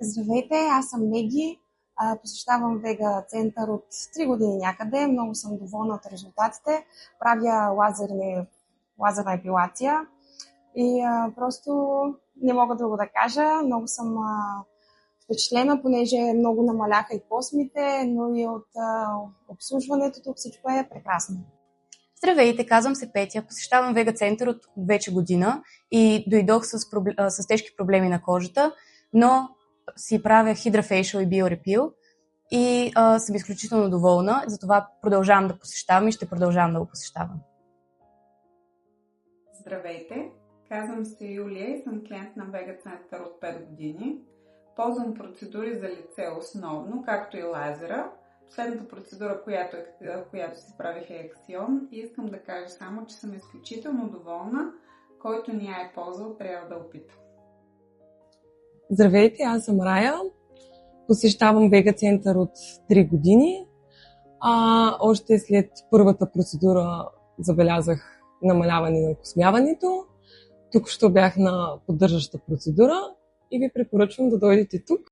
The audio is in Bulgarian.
Здравейте, аз съм Меги. Посещавам Вега център от 3 години някъде. Много съм доволна от резултатите. Правя лазерна епилация и просто не мога друго да кажа. Много съм впечатлена, понеже много намаляха и космите, но и от обслужването тук всичко е прекрасно. Здравейте, казвам се Петя, посещавам Вега център от вече година и дойдох с тежки проблеми на кожата, но си правя Hydra Facial и BioRepil и съм изключително доволна, затова продължавам да посещавам и ще продължавам да го посещавам. Здравейте, казвам се Юлия и съм клиент на Вега център от 5 години. Ползвам процедури за лице основно, както и лазера. Последната процедура, която си правих е Ексион и искам да кажа само, че съм изключително доволна. Който ни я е ползвал, трябва да опита. Здравейте, аз съм Рая. Посещавам Вега център от 3 години. Още след първата процедура забелязах намаляване на окосмяването. Тук ще бях на поддържаща процедура и ви препоръчвам да дойдете тук.